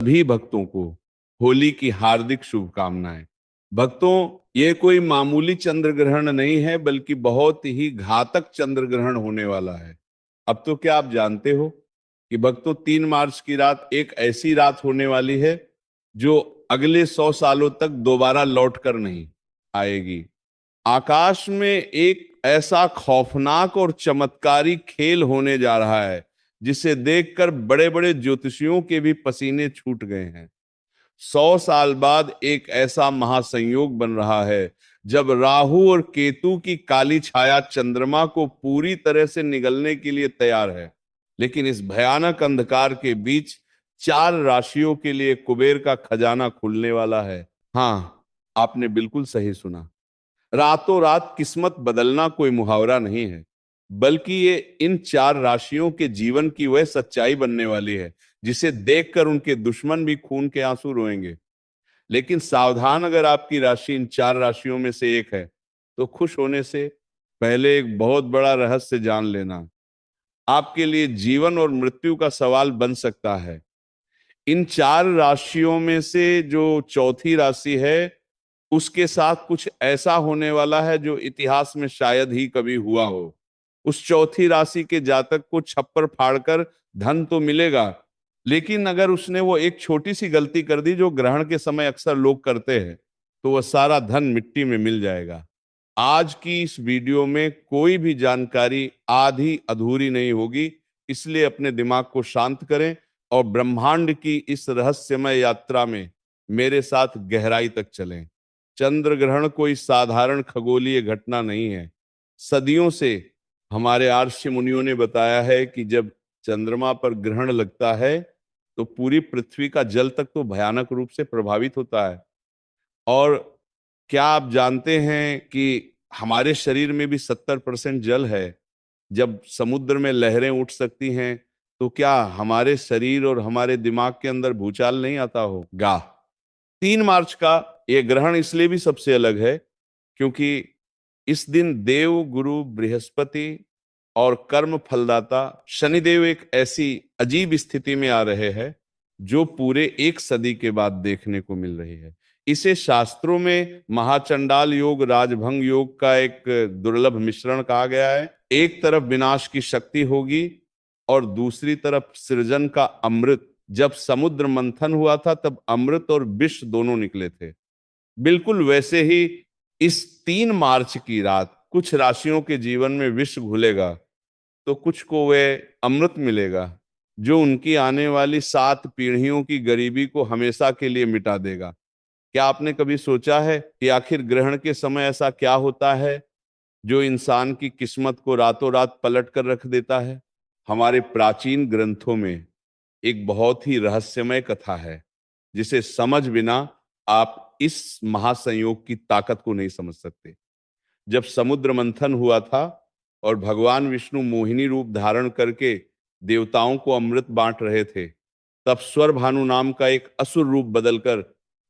सभी भक्तों को होली की हार्दिक शुभकामनाएं। भक्तों, ये कोई मामूली चंद्र ग्रहण नहीं है, बल्कि बहुत ही घातक चंद्र ग्रहण होने वाला है। अब तो क्या आप जानते हो कि भक्तों, 3 मार्च की रात एक ऐसी रात होने वाली है जो अगले 100 सालों तक दोबारा लौट कर नहीं आएगी। आकाश में एक ऐसा खौफनाक और चमत्कारी खेल होने जा रहा है जिसे देखकर बड़े बड़े ज्योतिषियों के भी पसीने छूट गए हैं। 100 साल बाद एक ऐसा महासंयोग बन रहा है जब राहु और केतु की काली छाया चंद्रमा को पूरी तरह से निगलने के लिए तैयार है। लेकिन इस भयानक अंधकार के बीच 4 राशियों के लिए कुबेर का खजाना खुलने वाला है। हाँ, आपने बिल्कुल सही सुना। रातों रात किस्मत बदलना कोई मुहावरा नहीं है, बल्कि ये इन 4 राशियों के जीवन की वह सच्चाई बनने वाली है जिसे देखकर उनके दुश्मन भी खून के आंसू रोएंगे। लेकिन सावधान, अगर आपकी राशि इन 4 राशियों में से एक है तो खुश होने से पहले एक बहुत बड़ा रहस्य जान लेना आपके लिए जीवन और मृत्यु का सवाल बन सकता है। इन 4 राशियों में से जो चौथी राशि है, उसके साथ कुछ ऐसा होने वाला है जो इतिहास में शायद ही कभी हुआ हो। उस चौथी राशि के जातक को छप्पर फाड़कर धन तो मिलेगा, लेकिन अगर उसने वो एक छोटी सी गलती कर दी जो ग्रहण के समय अक्सर लोग करते हैं, तो वह सारा धन मिट्टी में मिल जाएगा। आज की इस वीडियो में कोई भी जानकारी आधी अधूरी नहीं होगी, इसलिए अपने दिमाग को शांत करें और ब्रह्मांड की इस रहस्यमय यात्रा में मेरे साथ गहराई तक चलें। चंद्र ग्रहण कोई साधारण खगोलीय घटना नहीं है। सदियों से हमारे आर्षि मुनियों ने बताया है कि जब चंद्रमा पर ग्रहण लगता है तो पूरी पृथ्वी का जल तक तो भयानक रूप से प्रभावित होता है। और क्या आप जानते हैं कि हमारे शरीर में भी 70% जल है। जब समुद्र में लहरें उठ सकती हैं, तो क्या हमारे शरीर और हमारे दिमाग के अंदर भूचाल नहीं आता होगा? 3 मार्च का ये ग्रहण इसलिए भी सबसे अलग है क्योंकि इस दिन देव गुरु बृहस्पति और कर्म फलदाता शनिदेव एक ऐसी अजीब स्थिति में आ रहे हैं जो पूरे 1 सदी के बाद देखने को मिल रही है। इसे शास्त्रों में महाचंडाल योग, राजभंग योग का एक दुर्लभ मिश्रण कहा गया है। एक तरफ विनाश की शक्ति होगी और दूसरी तरफ सृजन का अमृत। जब समुद्र मंथन हुआ था तब अमृत और विष दोनों निकले थे। बिल्कुल वैसे ही इस 3 मार्च की रात कुछ राशियों के जीवन में विष घुलेगा तो कुछ को वह अमृत मिलेगा जो उनकी आने वाली 7 पीढ़ियों की गरीबी को हमेशा के लिए मिटा देगा। क्या आपने कभी सोचा है कि आखिर ग्रहण के समय ऐसा क्या होता है जो इंसान की किस्मत को रातों रात पलट कर रख देता है? हमारे प्राचीन ग्रंथों में एक बहुत ही रहस्यमय कथा है जिसे समझ बिना आप इस महासंयोग की ताकत को नहीं समझ सकते। जब समुद्र मंथन हुआ था और भगवान विष्णु मोहिनी रूप धारण करके देवताओं को अमृत बांट रहे थे, तब स्वर भानु नाम का एक असुर रूप बदलकर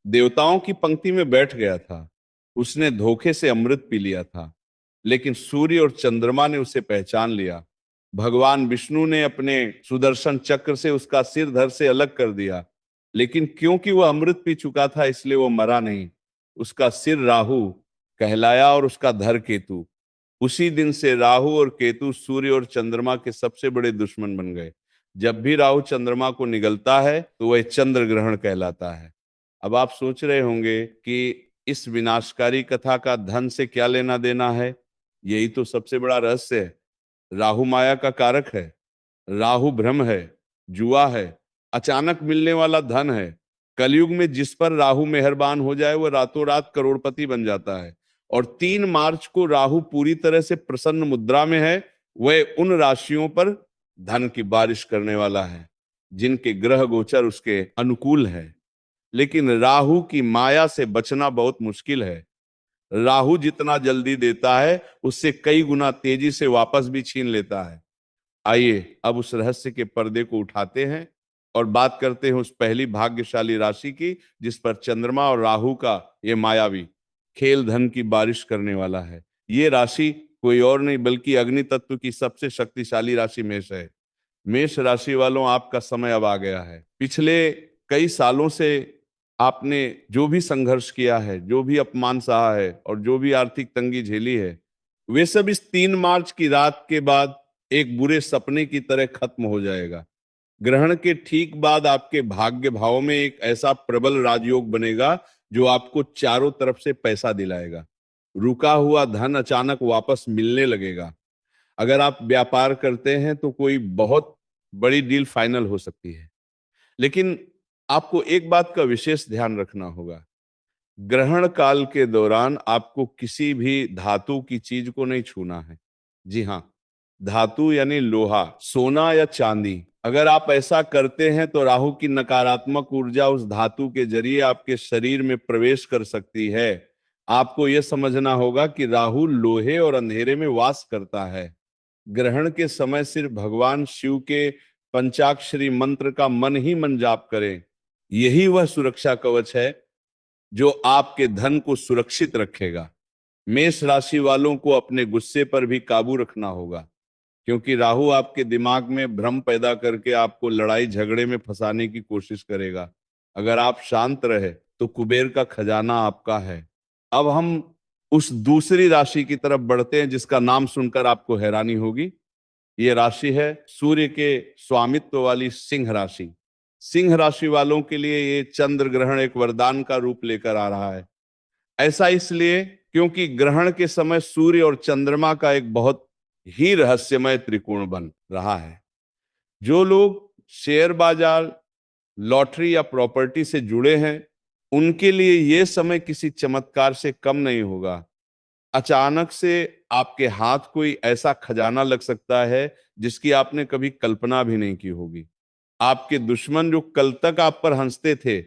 देवताओं की पंक्ति में बैठ गया था। उसने धोखे से अमृत पी लिया था, लेकिन सूर्य और चंद्रमा ने उसे पहचान लिया। भगवान विष्णु ने अपने सुदर्शन चक्र से उसका सिर धड़ से अलग कर दिया, लेकिन क्योंकि वह अमृत पी चुका था इसलिए वो मरा नहीं। उसका सिर राहु कहलाया और उसका धड़ केतु। उसी दिन से राहु और केतु सूर्य और चंद्रमा के सबसे बड़े दुश्मन बन गए। जब भी राहु चंद्रमा को निगलता है तो वह चंद्र ग्रहण कहलाता है। अब आप सोच रहे होंगे कि इस विनाशकारी कथा का धन से क्या लेना देना है। यही तो सबसे बड़ा रहस्य है। राहु माया का कारक है, राहु भ्रम है, जुआ है, अचानक मिलने वाला धन है। कलयुग में जिस पर राहु मेहरबान हो जाए वो रातों रात करोड़पति बन जाता है। और 3 मार्च को राहु पूरी तरह से प्रसन्न मुद्रा में है। वह उन राशियों पर धन की बारिश करने वाला है जिनके ग्रह गोचर उसके अनुकूल है। लेकिन राहु की माया से बचना बहुत मुश्किल है। राहु जितना जल्दी देता है उससे कई गुना तेजी से वापस भी छीन लेता है। आइए अब उस रहस्य के पर्दे को उठाते हैं और बात करते हैं उस पहली भाग्यशाली राशि की जिस पर चंद्रमा और राहु का ये मायावी खेल धन की बारिश करने वाला है। ये राशि कोई और नहीं बल्कि अग्नि तत्व की सबसे शक्तिशाली राशि मेष है। मेष राशि वालों, आपका समय अब आ गया है। पिछले कई सालों से आपने जो भी संघर्ष किया है, जो भी अपमान सहा है और जो भी आर्थिक तंगी झेली है, वे सब इस 3 मार्च की रात के बाद एक बुरे सपने की तरह खत्म हो जाएगा। ग्रहण के ठीक बाद आपके भाग्य भाव में एक ऐसा प्रबल राजयोग बनेगा जो आपको चारों तरफ से पैसा दिलाएगा। रुका हुआ धन अचानक वापस मिलने लगेगा। अगर आप व्यापार करते हैं तो कोई बहुत बड़ी डील फाइनल हो सकती है। लेकिन आपको एक बात का विशेष ध्यान रखना होगा। ग्रहण काल के दौरान आपको किसी भी धातु की चीज को नहीं छूना है। जी हाँ, धातु यानी लोहा, सोना या चांदी। अगर आप ऐसा करते हैं तो राहु की नकारात्मक ऊर्जा उस धातु के जरिए आपके शरीर में प्रवेश कर सकती है। आपको यह समझना होगा कि राहु लोहे और अंधेरे में वास करता है। ग्रहण के समय सिर्फ भगवान शिव के पंचाक्षरी मंत्र का मन ही मन जाप करें। यही वह सुरक्षा कवच है जो आपके धन को सुरक्षित रखेगा। मेष राशि वालों को अपने गुस्से पर भी काबू रखना होगा, क्योंकि राहु आपके दिमाग में भ्रम पैदा करके आपको लड़ाई झगड़े में फंसाने की कोशिश करेगा। अगर आप शांत रहे तो कुबेर का खजाना आपका है। अब हम उस दूसरी राशि की तरफ बढ़ते हैं जिसका नाम सुनकर आपको हैरानी होगी। ये राशि है सूर्य के स्वामित्व वाली सिंह राशि। सिंह राशि वालों के लिए ये चंद्र ग्रहण एक वरदान का रूप लेकर आ रहा है। ऐसा इसलिए क्योंकि ग्रहण के समय सूर्य और चंद्रमा का एक बहुत ही रहस्यमय त्रिकोण बन रहा है। जो लोग शेयर बाजार, लॉटरी या प्रॉपर्टी से जुड़े हैं, उनके लिए यह समय किसी चमत्कार से कम नहीं होगा। अचानक से आपके हाथ कोई ऐसा खजाना लग सकता है जिसकी आपने कभी कल्पना भी नहीं की होगी। आपके दुश्मन जो कल तक आप पर हंसते थे,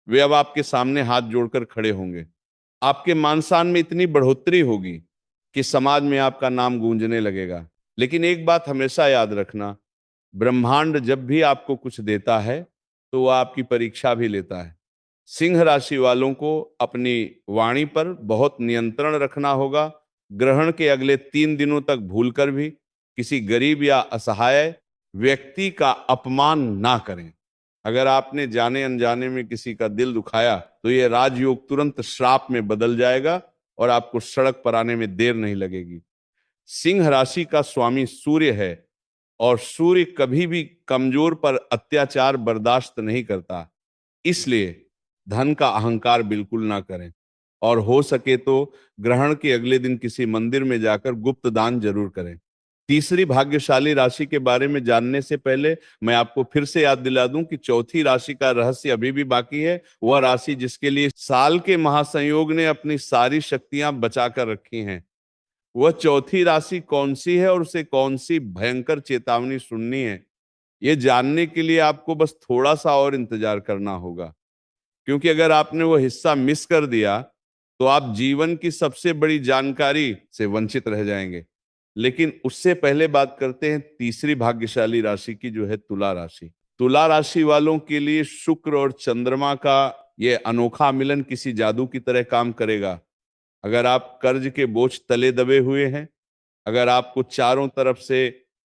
वे अब आपके सामने हाथ जोड़कर खड़े होंगे। आपके मान सम्मान में इतनी बढ़ोतरी होगी कि समाज में आपका नाम गूंजने लगेगा। लेकिन एक बात हमेशा याद रखना, ब्रह्मांड जब भी आपको कुछ देता है तो वह आपकी परीक्षा भी लेता है। सिंह राशि वालों को अपनी वाणी पर बहुत नियंत्रण रखना होगा। ग्रहण के अगले 3 दिनों तक भूलकर भी किसी गरीब या असहाय व्यक्ति का अपमान ना करें। अगर आपने जाने अनजाने में किसी का दिल दुखाया तो यह राजयोग तुरंत श्राप में बदल जाएगा और आपको सड़क पर आने में देर नहीं लगेगी। सिंह राशि का स्वामी सूर्य है और सूर्य कभी भी कमजोर पर अत्याचार बर्दाश्त नहीं करता। इसलिए धन का अहंकार बिल्कुल ना करें और हो सके तो ग्रहण के अगले दिन किसी मंदिर में जाकर गुप्त दान जरूर करें। तीसरी भाग्यशाली राशि के बारे में जानने से पहले मैं आपको फिर से याद दिला दूं कि चौथी राशि का रहस्य अभी भी बाकी है। वह राशि जिसके लिए साल के महासंयोग ने अपनी सारी शक्तियां बचाकर रखी हैं। वह चौथी राशि कौन सी है और उसे कौन सी भयंकर चेतावनी सुननी है, यह जानने के लिए आपको बस थोड़ा सा और इंतजार करना होगा। क्योंकि अगर आपने वो हिस्सा मिस कर दिया तो आप जीवन की सबसे बड़ी जानकारी से वंचित रह जाएंगे। लेकिन उससे पहले बात करते हैं तीसरी भाग्यशाली राशि की, जो है तुला राशि। तुला राशि वालों के लिए शुक्र और चंद्रमा का यह अनोखा मिलन किसी जादू की तरह काम करेगा। अगर आप कर्ज के बोझ तले दबे हुए हैं, अगर आपको चारों तरफ से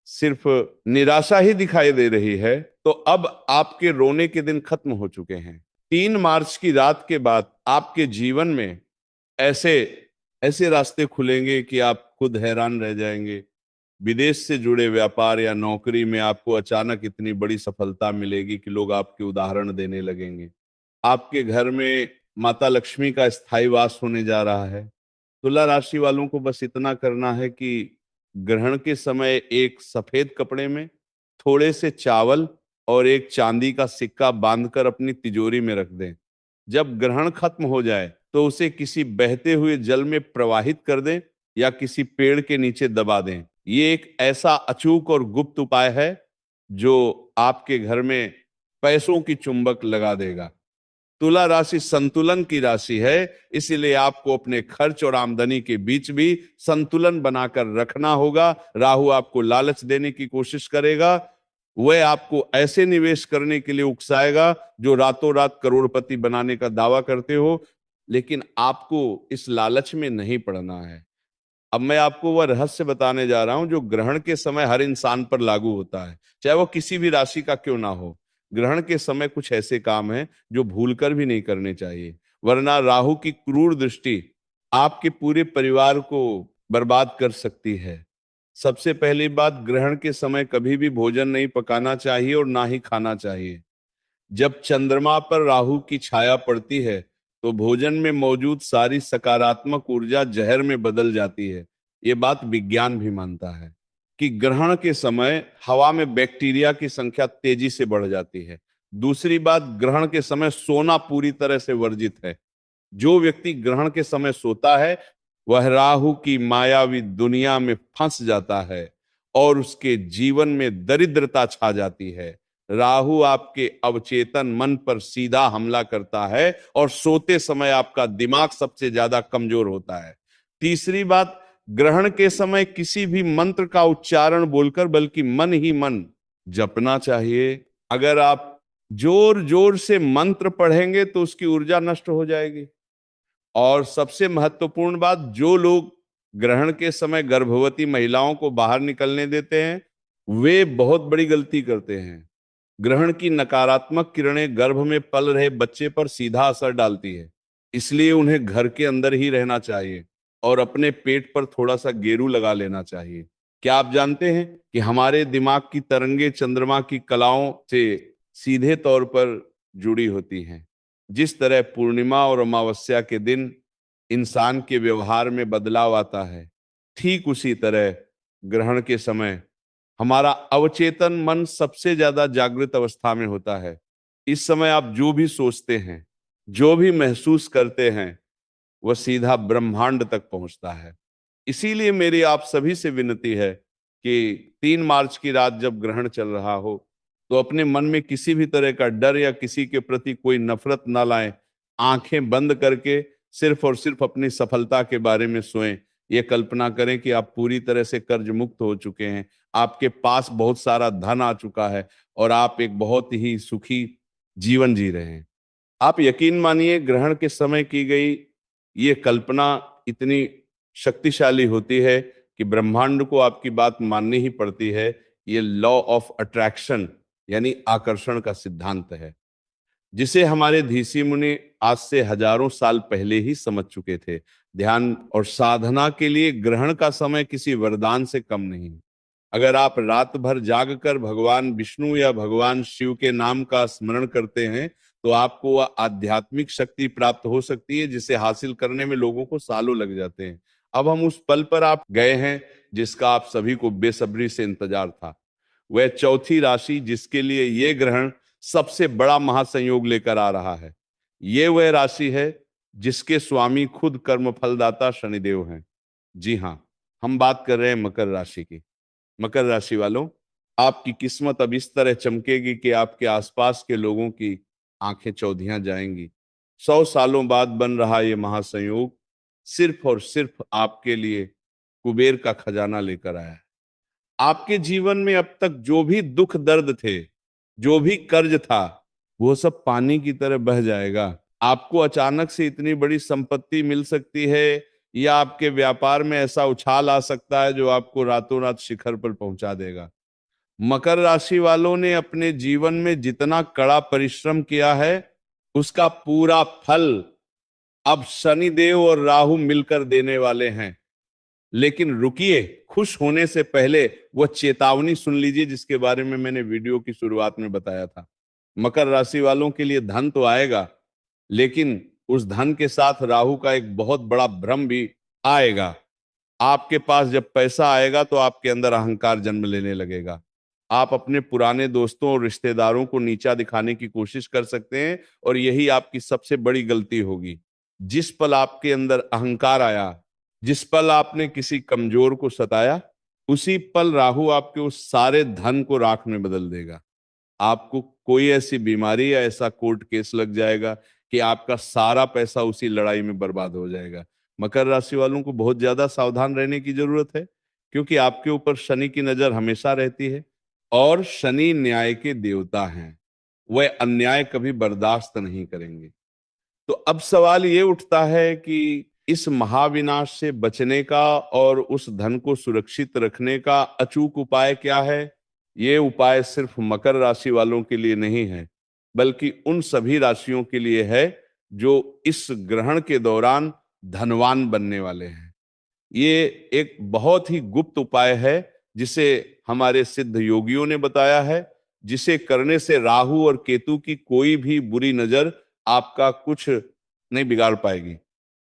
सिर्फ निराशा ही दिखाई दे रही है, तो अब आपके रोने के दिन खत्म हो चुके हैं। 3 मार्च की रात के बाद आपके जीवन में ऐसे ऐसे रास्ते खुलेंगे कि आप खुद हैरान रह जाएंगे। विदेश से जुड़े व्यापार या नौकरी में आपको अचानक इतनी बड़ी सफलता मिलेगी कि लोग आपके उदाहरण देने लगेंगे। आपके घर में माता लक्ष्मी का स्थायी वास होने जा रहा है। तुला राशि वालों को बस इतना करना है कि ग्रहण के समय एक सफेद कपड़े में थोड़े से चावल और एक चांदी का सिक्का बांधकर अपनी तिजोरी में रख दें। जब ग्रहण खत्म हो जाए तो उसे किसी बहते हुए जल में प्रवाहित कर दें या किसी पेड़ के नीचे दबा दें। ये एक ऐसा अचूक और गुप्त उपाय है जो आपके घर में पैसों की चुंबक लगा देगा। तुला राशि संतुलन की राशि है, इसीलिए आपको अपने खर्च और आमदनी के बीच भी संतुलन बनाकर रखना होगा। राहु आपको लालच देने की कोशिश करेगा। वह आपको ऐसे निवेश करने के लिए उकसाएगा जो रातों रात करोड़पति बनाने का दावा करते हो, लेकिन आपको इस लालच में नहीं पड़ना है। अब मैं आपको वह रहस्य बताने जा रहा हूं जो ग्रहण के समय हर इंसान पर लागू होता है, चाहे वो किसी भी राशि का क्यों ना हो। ग्रहण के समय कुछ ऐसे काम हैं जो भूलकर भी नहीं करने चाहिए, वरना राहु की क्रूर दृष्टि आपके पूरे परिवार को बर्बाद कर सकती है। सबसे पहली बात, ग्रहण के समय कभी भी भोजन नहीं पकाना चाहिए और ना ही खाना चाहिए। जब चंद्रमा पर राहु की छाया पड़ती है तो भोजन में मौजूद सारी सकारात्मक ऊर्जा जहर में बदल जाती है। ये बात विज्ञान भी मानता है कि ग्रहण के समय हवा में बैक्टीरिया की संख्या तेजी से बढ़ जाती है। दूसरी बात, ग्रहण के समय सोना पूरी तरह से वर्जित है। जो व्यक्ति ग्रहण के समय सोता है वह राहु की मायावी दुनिया में फंस जाता है और उसके जीवन में दरिद्रता छा जाती है। राहु आपके अवचेतन मन पर सीधा हमला करता है और सोते समय आपका दिमाग सबसे ज्यादा कमजोर होता है। तीसरी बात, ग्रहण के समय किसी भी मंत्र का उच्चारण बोलकर बल्कि मन ही मन जपना चाहिए। अगर आप जोर जोर से मंत्र पढ़ेंगे तो उसकी ऊर्जा नष्ट हो जाएगी। और सबसे महत्वपूर्ण बात, जो लोग ग्रहण के समय गर्भवती महिलाओं को बाहर निकलने देते हैं वे बहुत बड़ी गलती करते हैं। ग्रहण की नकारात्मक किरणें गर्भ में पल रहे बच्चे पर सीधा असर डालती है, इसलिए उन्हें घर के अंदर ही रहना चाहिए और अपने पेट पर थोड़ा सा गेरू लगा लेना चाहिए। क्या आप जानते हैं कि हमारे दिमाग की तरंगे चंद्रमा की कलाओं से सीधे तौर पर जुड़ी होती हैं? जिस तरह पूर्णिमा और अमावस्या के दिन इंसान के व्यवहार में बदलाव आता है, ठीक उसी तरह ग्रहण के समय हमारा अवचेतन मन सबसे ज्यादा जागृत अवस्था में होता है। इस समय आप जो भी सोचते हैं, जो भी महसूस करते हैं, वह सीधा ब्रह्मांड तक पहुंचता है। इसीलिए मेरी आप सभी से विनती है कि 3 मार्च की रात जब ग्रहण चल रहा हो तो अपने मन में किसी भी तरह का डर या किसी के प्रति कोई नफरत ना लाएं। आंखें बंद करके सिर्फ और सिर्फ अपनी सफलता के बारे में सोएं। ये कल्पना करें कि आप पूरी तरह से कर्ज मुक्त हो चुके हैं, आपके पास बहुत सारा धन आ चुका है और आप एक बहुत ही सुखी जीवन जी रहे हैं। आप यकीन मानिए, ग्रहण के समय की गई ये कल्पना इतनी शक्तिशाली होती है कि ब्रह्मांड को आपकी बात माननी ही पड़ती है। ये लॉ ऑफ अट्रैक्शन यानी आकर्षण का सिद्धांत है, जिसे हमारे ऋषि मुनि आज से हजारों साल पहले ही समझ चुके थे। ध्यान और साधना के लिए ग्रहण का समय किसी वरदान से कम नहीं। अगर आप रात भर जागकर भगवान विष्णु या भगवान शिव के नाम का स्मरण करते हैं तो आपको वह आध्यात्मिक शक्ति प्राप्त हो सकती है जिसे हासिल करने में लोगों को सालों लग जाते हैं। अब हम उस पल पर आप गए हैं जिसका आप सभी को बेसब्री से इंतजार था। वह चौथी राशि जिसके लिए यह ग्रहण सबसे बड़ा महासंयोग लेकर आ रहा है, ये वह राशि है जिसके स्वामी खुद कर्म फलदाता शनिदेव हैं। जी हाँ, हम बात कर रहे हैं मकर राशि की। मकर राशि वालों, आपकी किस्मत अब इस तरह चमकेगी कि आपके आसपास के लोगों की आंखें चौधियां जाएंगी। 100 सालों बाद बन रहा ये महासंयोग सिर्फ और सिर्फ आपके लिए कुबेर का खजाना लेकर आया है। आपके जीवन में अब तक जो भी दुख दर्द थे, जो भी कर्ज था, वो सब पानी की तरह बह जाएगा। आपको अचानक से इतनी बड़ी संपत्ति मिल सकती है या आपके व्यापार में ऐसा उछाल आ सकता है जो आपको रातों रात शिखर पर पहुंचा देगा। मकर राशि वालों ने अपने जीवन में जितना कड़ा परिश्रम किया है उसका पूरा फल अब शनिदेव और राहु मिलकर देने वाले हैं। लेकिन रुकिए, खुश होने से पहले वह चेतावनी सुन लीजिए जिसके बारे में मैंने वीडियो की शुरुआत में बताया था। मकर राशि वालों के लिए धन तो आएगा, लेकिन उस धन के साथ राहु का एक बहुत बड़ा भ्रम भी आएगा। आपके पास जब पैसा आएगा तो आपके अंदर अहंकार जन्म लेने लगेगा। आप अपने पुराने दोस्तों और रिश्तेदारों को नीचा दिखाने की कोशिश कर सकते हैं और यही आपकी सबसे बड़ी गलती होगी। जिस पल आपके अंदर अहंकार आया, जिस पल आपने किसी कमजोर को सताया, उसी पल राहु आपके उस सारे धन को राख में बदल देगा। आपको कोई ऐसी बीमारी या ऐसा कोर्ट केस लग जाएगा कि आपका सारा पैसा उसी लड़ाई में बर्बाद हो जाएगा। मकर राशि वालों को बहुत ज्यादा सावधान रहने की जरूरत है, क्योंकि आपके ऊपर शनि की नजर हमेशा रहती है और शनि न्याय के देवता हैं। वह अन्याय कभी बर्दाश्त नहीं करेंगे। तो अब सवाल ये उठता है कि इस महाविनाश से बचने का और उस धन को सुरक्षित रखने का अचूक उपाय क्या है? ये उपाय सिर्फ मकर राशि वालों के लिए नहीं है, बल्कि उन सभी राशियों के लिए है जो इस ग्रहण के दौरान धनवान बनने वाले हैं। ये एक बहुत ही गुप्त उपाय है जिसे हमारे सिद्ध योगियों ने बताया है, जिसे करने से राहु और केतु की कोई भी बुरी नजर आपका कुछ नहीं बिगाड़ पाएगी।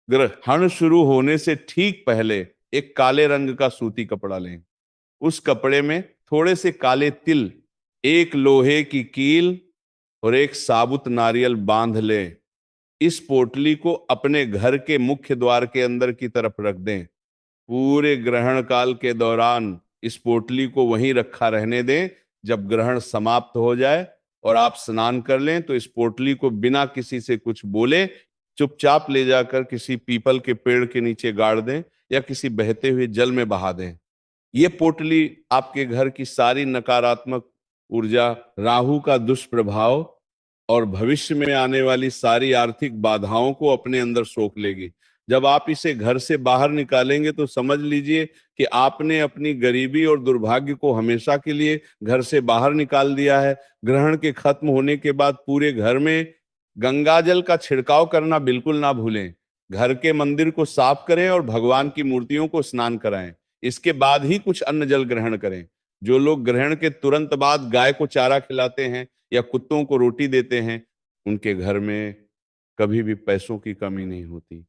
ग्रहण शुरू होने से ठीक पहले एक काले रंग का सूती कपड़ा लें। उस कपड़े में थोड़े से काले तिल, एक लोहे की कील और एक साबुत नारियल बांध लें। इस पोटली को अपने घर के मुख्य द्वार के अंदर की तरफ रख दें। पूरे ग्रहण काल के दौरान इस पोटली को वहीं रखा रहने दें। जब ग्रहण समाप्त हो जाए और आप स्नान कर लें तो इस पोटली को बिना किसी से कुछ बोले चुपचाप ले जाकर किसी पीपल के पेड़ के नीचे गाड़ दें या किसी बहते हुए जल में बहा दें। ये पोटली आपके घर की सारी नकारात्मक ऊर्जा, राहु का दुष्प्रभाव और भविष्य में आने वाली सारी आर्थिक बाधाओं को अपने अंदर सोख लेगी। जब आप इसे घर से बाहर निकालेंगे तो समझ लीजिए कि आपने अपनी गरीबी और दुर्भाग्य को हमेशा के लिए घर से बाहर निकाल दिया है। ग्रहण के खत्म होने के बाद पूरे घर में गंगा जल का छिड़काव करना बिल्कुल ना भूलें। घर के मंदिर को साफ करें और भगवान की मूर्तियों को स्नान कराएं। इसके बाद ही कुछ अन्न जल ग्रहण करें। जो लोग ग्रहण के तुरंत बाद गाय को चारा खिलाते हैं या कुत्तों को रोटी देते हैं, उनके घर में कभी भी पैसों की कमी नहीं होती।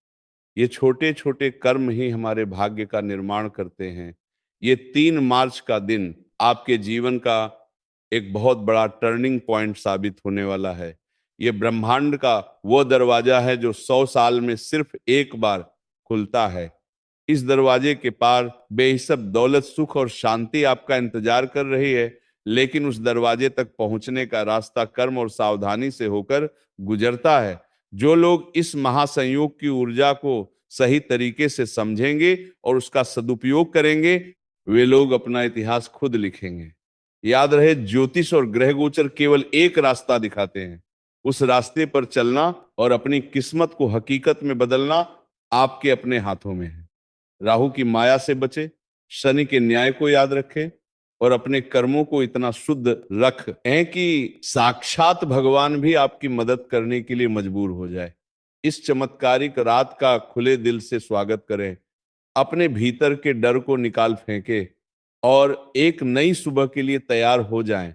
ये छोटे छोटे कर्म ही हमारे भाग्य का निर्माण करते हैं। ये 3 मार्च का दिन आपके जीवन का एक बहुत बड़ा टर्निंग पॉइंट साबित होने वाला है। ये ब्रह्मांड का वो दरवाजा है जो 100 साल में सिर्फ एक बार खुलता है। इस दरवाजे के पार बेहिसाब दौलत, सुख और शांति आपका इंतजार कर रही है, लेकिन उस दरवाजे तक पहुंचने का रास्ता कर्म और सावधानी से होकर गुजरता है। जो लोग इस महासंयोग की ऊर्जा को सही तरीके से समझेंगे और उसका सदुपयोग करेंगे, वे लोग अपना इतिहास खुद लिखेंगे। याद रहे, ज्योतिष और ग्रह गोचर केवल एक रास्ता दिखाते हैं। उस रास्ते पर चलना और अपनी किस्मत को हकीकत में बदलना आपके अपने हाथों में है। राहु की माया से बचे, शनि के न्याय को याद रखें और अपने कर्मों को इतना शुद्ध रखें कि साक्षात भगवान भी आपकी मदद करने के लिए मजबूर हो जाए। इस चमत्कारिक रात का खुले दिल से स्वागत करें। अपने भीतर के डर को निकाल फेंके और एक नई सुबह के लिए तैयार हो जाएं।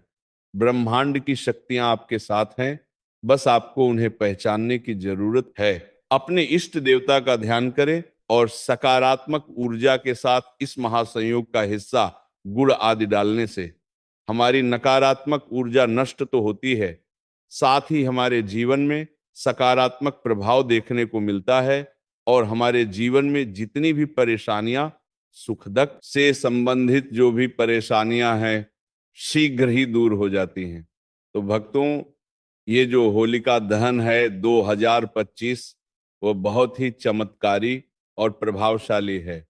ब्रह्मांड की शक्तियां आपके साथ हैं, बस आपको उन्हें पहचानने की जरूरत है। अपने इष्ट देवता का ध्यान करें और सकारात्मक ऊर्जा के साथ इस महासंयोग का हिस्सा गुड़ आदि डालने से हमारी नकारात्मक ऊर्जा नष्ट तो होती है, साथ ही हमारे जीवन में सकारात्मक प्रभाव देखने को मिलता है और हमारे जीवन में जितनी भी परेशानियां, सुखदक से संबंधित जो भी परेशानियां हैं, शीघ्र ही दूर हो जाती हैं। तो भक्तों, ये जो होलिका दहन है 2025, वो बहुत ही चमत्कारी और प्रभावशाली है।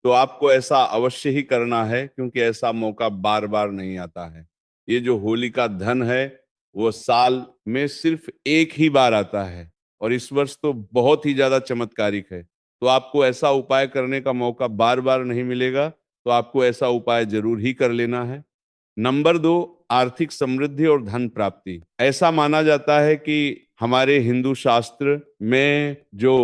तो आपको ऐसा अवश्य ही करना है, क्योंकि ऐसा मौका बार बार नहीं आता है। ये जो होलिका दहन है वो साल में सिर्फ एक ही बार आता है और इस वर्ष तो बहुत ही ज्यादा चमत्कारिक है। तो आपको ऐसा उपाय करने का मौका बार बार नहीं मिलेगा, तो आपको ऐसा उपाय जरूर ही कर लेना है। नंबर 2, आर्थिक समृद्धि और धन प्राप्ति। ऐसा माना जाता है कि हमारे हिंदू शास्त्र में जो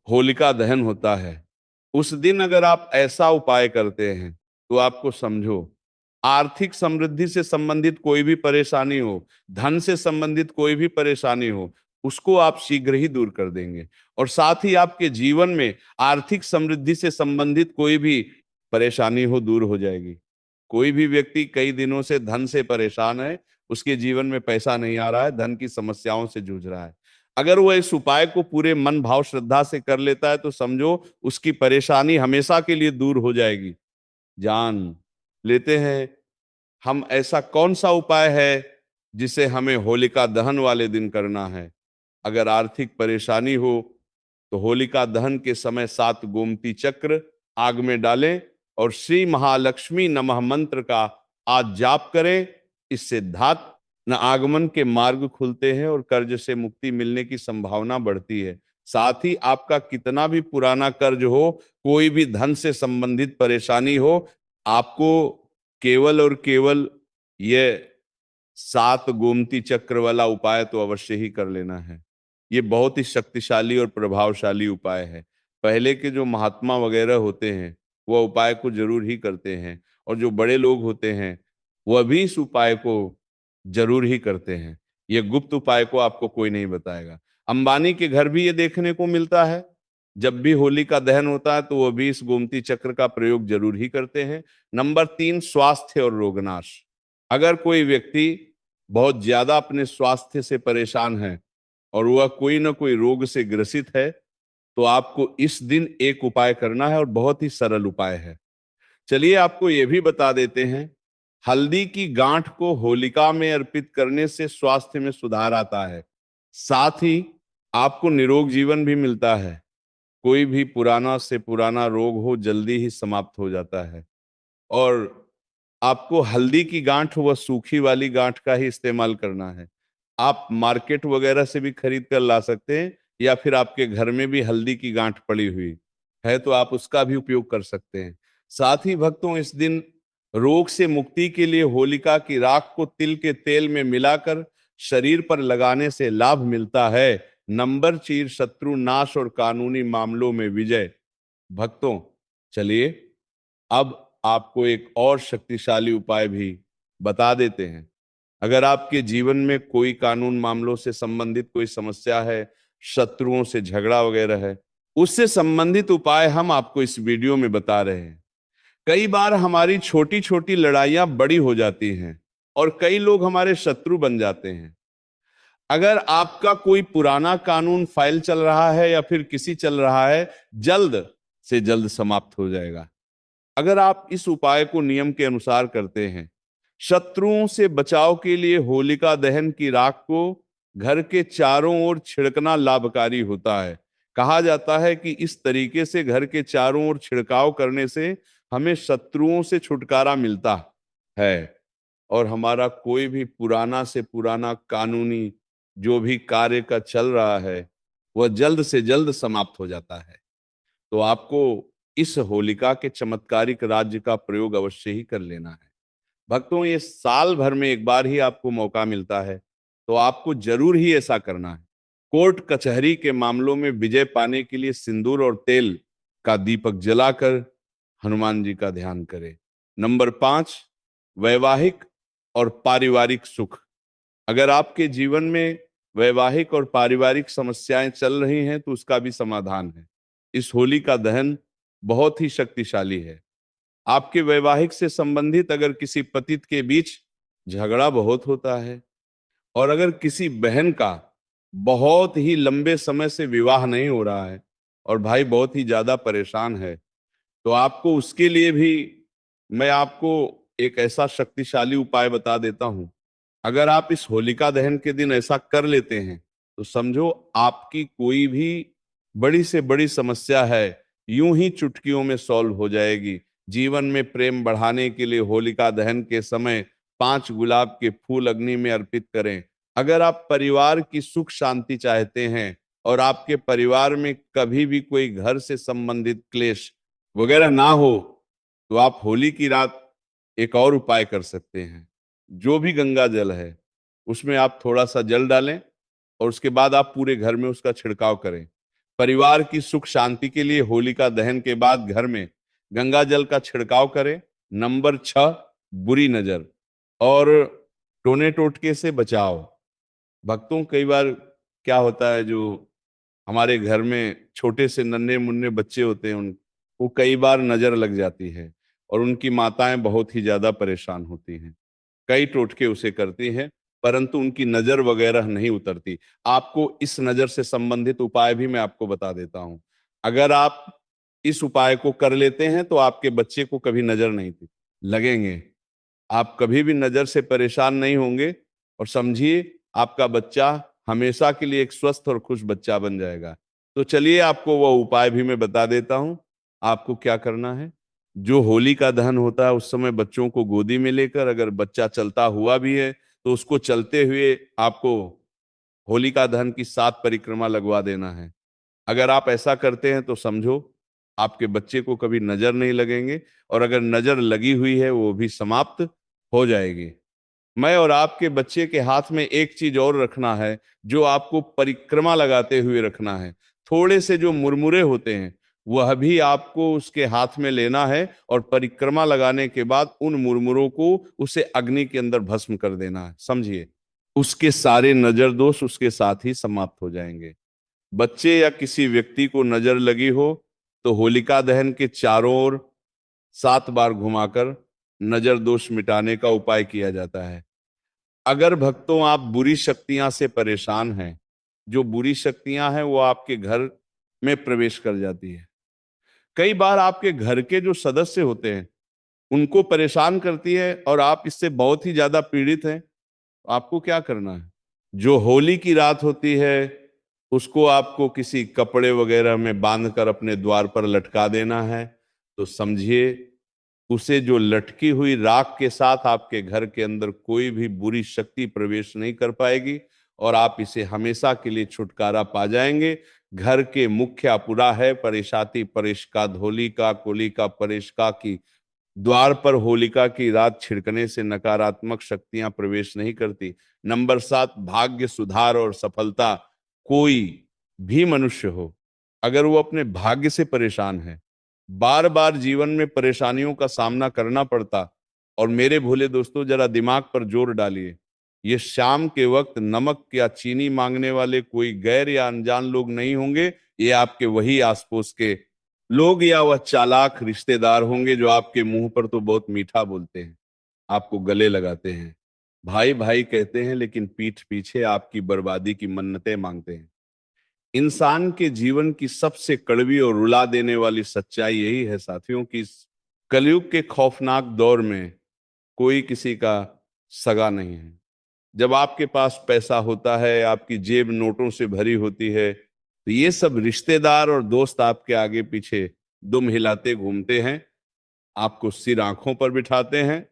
होलिका दहन होता है, उस दिन अगर आप ऐसा उपाय करते हैं तो आपको समझो, आर्थिक समृद्धि से संबंधित कोई भी परेशानी हो, धन से संबंधित कोई भी परेशानी हो, उसको आप शीघ्र ही दूर कर देंगे। और साथ ही आपके जीवन में आर्थिक समृद्धि से संबंधित कोई भी परेशानी हो, दूर हो जाएगी। कोई भी व्यक्ति कई दिनों से धन से परेशान है, उसके जीवन में पैसा नहीं आ रहा है, धन की समस्याओं से जूझ रहा है, अगर वो इस उपाय को पूरे मन भाव श्रद्धा से कर लेता है तो समझो उसकी परेशानी हमेशा के लिए दूर हो जाएगी। जान लेते हैं हम ऐसा कौन सा उपाय है जिसे हमें होलिका दहन वाले दिन करना है। अगर आर्थिक परेशानी हो तो होलिका दहन के समय 7 गोमती चक्र आग में डालें और श्री महालक्ष्मी नमः मंत्र का आज जाप करें। इससे धात न आगमन के मार्ग खुलते हैं और कर्ज से मुक्ति मिलने की संभावना बढ़ती है। साथ ही आपका कितना भी पुराना कर्ज हो, कोई भी धन से संबंधित परेशानी हो, आपको केवल और केवल ये 7 गोमती चक्र वाला उपाय तो अवश्य ही कर लेना है। ये बहुत ही शक्तिशाली और प्रभावशाली उपाय है। पहले के जो महात्मा वगैरह होते हैं वह उपाय को जरूर ही करते हैं, और जो बड़े लोग होते हैं वह भी इस उपाय को जरूर ही करते हैं। ये गुप्त उपाय को आपको कोई नहीं बताएगा। अंबानी के घर भी ये देखने को मिलता है। जब भी होली का दहन होता है तो वह भी इस गोमती चक्र का प्रयोग जरूर ही करते हैं। नंबर 3, स्वास्थ्य और रोगनाश। अगर कोई व्यक्ति बहुत ज्यादा अपने स्वास्थ्य से परेशान है और वह कोई ना कोई रोग से ग्रसित है, तो आपको इस दिन एक उपाय करना है, और बहुत ही सरल उपाय है। चलिए आपको यह भी बता देते हैं, हल्दी की गांठ को होलिका में अर्पित करने से स्वास्थ्य में सुधार आता है। साथ ही आपको निरोग जीवन भी मिलता है। कोई भी पुराना से पुराना रोग हो जल्दी ही समाप्त हो जाता है। और आपको हल्दी की गांठ व सूखी वाली गांठ का ही इस्तेमाल करना है। आप मार्केट वगैरह से भी खरीद कर ला सकते हैं, या फिर आपके घर में भी हल्दी की गांठ पड़ी हुई है तो आप उसका भी उपयोग कर सकते हैं। साथ ही भक्तों, इस दिन रोग से मुक्ति के लिए होलिका की राख को तिल के तेल में मिलाकर शरीर पर लगाने से लाभ मिलता है। नंबर 4, शत्रु नाश और कानूनी मामलों में विजय। भक्तों, चलिए अब आपको एक और शक्तिशाली उपाय भी बता देते हैं। अगर आपके जीवन में कोई कानून मामलों से संबंधित कोई समस्या है, शत्रुओं से झगड़ा वगैरह है, उससे संबंधित उपाय हम आपको इस वीडियो में बता रहे हैं। कई बार हमारी छोटी छोटी लड़ाइयां बड़ी हो जाती हैं और कई लोग हमारे शत्रु बन जाते हैं। अगर आपका कोई पुराना कानून फाइल चल रहा है या फिर किसी चल रहा है, जल्द से जल्द समाप्त हो जाएगा अगर आप इस उपाय को नियम के अनुसार करते हैं। शत्रुओं से बचाव के लिए होलिका दहन की राख को घर के चारों ओर छिड़कना लाभकारी होता है। कहा जाता है कि इस तरीके से घर के चारों ओर छिड़काव करने से हमें शत्रुओं से छुटकारा मिलता है, और हमारा कोई भी पुराना से पुराना कानूनी जो भी कार्य का चल रहा है वह जल्द से जल्द समाप्त हो जाता है। तो आपको इस होलिका के चमत्कारिक राज्य का प्रयोग अवश्य ही कर लेना है। भक्तों, ये साल भर में एक बार ही आपको मौका मिलता है, तो आपको जरूर ही ऐसा करना है। कोर्ट कचहरी के मामलों में विजय पाने के लिए सिंदूर और तेल का दीपक जलाकर हनुमान जी का ध्यान करें। नंबर 5, वैवाहिक और पारिवारिक सुख। अगर आपके जीवन में वैवाहिक और पारिवारिक समस्याएं चल रही हैं तो उसका भी समाधान है। इस होली का दहन बहुत ही शक्तिशाली है। आपके वैवाहिक से संबंधित अगर किसी पतित के बीच झगड़ा बहुत होता है, और अगर किसी बहन का बहुत ही लंबे समय से विवाह नहीं हो रहा है और भाई बहुत ही ज्यादा परेशान है, तो आपको उसके लिए भी मैं आपको एक ऐसा शक्तिशाली उपाय बता देता हूं। अगर आप इस होलिका दहन के दिन ऐसा कर लेते हैं तो समझो आपकी कोई भी बड़ी से बड़ी समस्या है यूं ही चुटकियों में सॉल्व हो जाएगी। जीवन में प्रेम बढ़ाने के लिए होलिका दहन के समय 5 गुलाब के फूल अग्नि में अर्पित करें। अगर आप परिवार की सुख शांति चाहते हैं और आपके परिवार में कभी भी कोई घर से संबंधित क्लेश वगैरह ना हो, तो आप होली की रात एक और उपाय कर सकते हैं। जो भी गंगा जल है उसमें आप थोड़ा सा जल डालें और उसके बाद आप पूरे घर में उसका छिड़काव करें। परिवार की सुख शांति के लिए होलिका दहन के बाद घर में गंगा जल का छिड़काव करें। नंबर 6, बुरी नजर और टोने टोटके से बचाव। भक्तों, कई बार क्या होता है, जो हमारे घर में छोटे से नन्हे मुन्ने बच्चे होते हैं उनको कई बार नजर लग जाती है और उनकी माताएं बहुत ही ज्यादा परेशान होती हैं। कई टोटके उसे करती हैं, परंतु उनकी नजर वगैरह नहीं उतरती। आपको इस नजर से संबंधित उपाय भी मैं आपको बता देता हूं। अगर आप इस उपाय को कर लेते हैं तो आपके बच्चे को कभी नजर नहीं लगेंगे। आप कभी भी नजर से परेशान नहीं होंगे, और समझिए आपका बच्चा हमेशा के लिए एक स्वस्थ और खुश बच्चा बन जाएगा। तो चलिए आपको वह उपाय भी मैं बता देता हूं। आपको क्या करना है, जो होली का दहन होता है उस समय बच्चों को गोदी में लेकर, अगर बच्चा चलता हुआ भी है तो उसको चलते हुए आपको होलिका दहन की 7 परिक्रमा लगवा देना है। अगर आप ऐसा करते हैं तो समझो आपके बच्चे को कभी नजर नहीं लगेंगे, और अगर नजर लगी हुई है वो भी समाप्त हो जाएगी। मैं और आपके बच्चे के हाथ में एक चीज और रखना है, जो आपको परिक्रमा लगाते हुए रखना है। थोड़े से जो मुरमुरे होते हैं वह भी आपको उसके हाथ में लेना है, और परिक्रमा लगाने के बाद उन मुरमुरों को उसे अग्नि के अंदर भस्म कर देना है। समझिए, उसके सारे नजर दोष उसके साथ ही समाप्त हो जाएंगे। बच्चे या किसी व्यक्ति को नजर लगी हो तो होलिका दहन के चारों ओर 7 बार घुमाकर नजर दोष मिटाने का उपाय किया जाता है। अगर भक्तों आप बुरी शक्तियां से परेशान हैं, जो बुरी शक्तियां हैं वो आपके घर में प्रवेश कर जाती है। कई बार आपके घर के जो सदस्य होते हैं उनको परेशान करती है और आप इससे बहुत ही ज्यादा पीड़ित हैं। आपको क्या करना है? जो होली की रात होती है उसको आपको किसी कपड़े वगैरह में बांधकर अपने द्वार पर लटका देना है। तो समझिए, उसे जो लटकी हुई राख के साथ आपके घर के अंदर कोई भी बुरी शक्ति प्रवेश नहीं कर पाएगी, और आप इसे हमेशा के लिए छुटकारा पा जाएंगे। घर के मुख्य अपुरा है परेशाती परेश का धोली का कोली का परेश का की। द्वार पर होलिका की रात छिड़कने से नकारात्मक शक्तियां प्रवेश नहीं करती। नंबर 7, भाग्य सुधार और सफलता। कोई भी मनुष्य हो, अगर वो अपने भाग्य से परेशान है, बार बार जीवन में परेशानियों का सामना करना पड़ता, और मेरे भोले दोस्तों जरा दिमाग पर जोर डालिए, ये शाम के वक्त नमक या चीनी मांगने वाले कोई गैर या अनजान लोग नहीं होंगे। ये आपके वही आसपास के लोग या वह चालाक रिश्तेदार होंगे जो आपके मुंह पर तो बहुत मीठा बोलते हैं, आपको गले लगाते हैं, भाई भाई कहते हैं, लेकिन पीठ पीछे आपकी बर्बादी की मन्नतें मांगते हैं। इंसान के जीवन की सबसे कड़वी और रुला देने वाली सच्चाई यही है साथियों कि इस कलयुग के खौफनाक दौर में कोई किसी का सगा नहीं है। जब आपके पास पैसा होता है, आपकी जेब नोटों से भरी होती है, तो ये सब रिश्तेदार और दोस्त आपके आगे पीछे दुम हिलाते घूमते हैं, आपको सिर आंखों पर बिठाते हैं।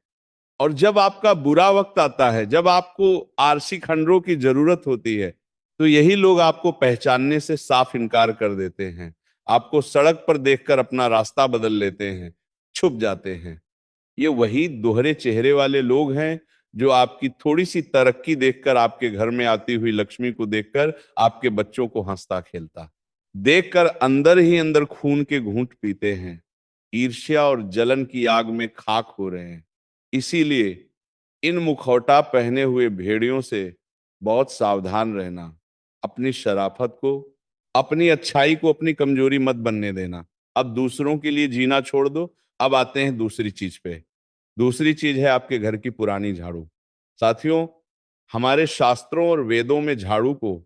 और जब आपका बुरा वक्त आता है, जब आपको आरसी खंडरों की जरूरत होती है, तो यही लोग आपको पहचानने से साफ इनकार कर देते हैं। आपको सड़क पर देखकर अपना रास्ता बदल लेते हैं, छुप जाते हैं। ये वही दोहरे चेहरे वाले लोग हैं जो आपकी थोड़ी सी तरक्की देखकर, आपके घर में आती हुई लक्ष्मी को देखकर आपके बच्चों को हंसता खेलता देखकर अंदर ही अंदर खून के घूंट पीते हैं, ईर्ष्या और जलन की आग में खाक हो रहे हैं। इसीलिए इन मुखौटा पहने हुए भेड़ियों से बहुत सावधान रहना। अपनी शराफत को, अपनी अच्छाई को अपनी कमजोरी मत बनने देना। अब दूसरों के लिए जीना छोड़ दो। अब आते हैं दूसरी चीज पे। दूसरी चीज है आपके घर की पुरानी झाड़ू। साथियों, हमारे शास्त्रों और वेदों में झाड़ू को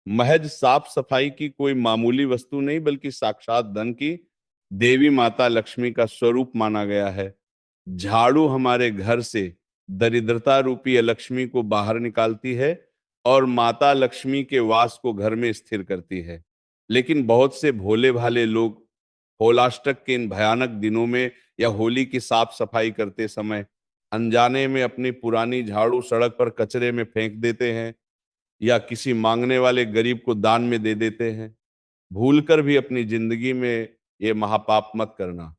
महज साफ सफाई की कोई मामूली वस्तु नहीं, बल्कि साक्षात धन की देवी माता लक्ष्मी का स्वरूप माना गया है। झाड़ू हमारे घर से दरिद्रता रूपी अलक्ष्मी को बाहर निकालती है और माता लक्ष्मी के वास को घर में स्थिर करती है। लेकिन बहुत से भोले भाले लोग होलाष्टक के इन भयानक दिनों में या होली की साफ सफाई करते समय अनजाने में अपनी पुरानी झाड़ू सड़क पर कचरे में फेंक देते हैं, या किसी मांगने वाले गरीब को दान में दे देते हैं। भूलकर भी अपनी जिंदगी में ये महापाप मत करना।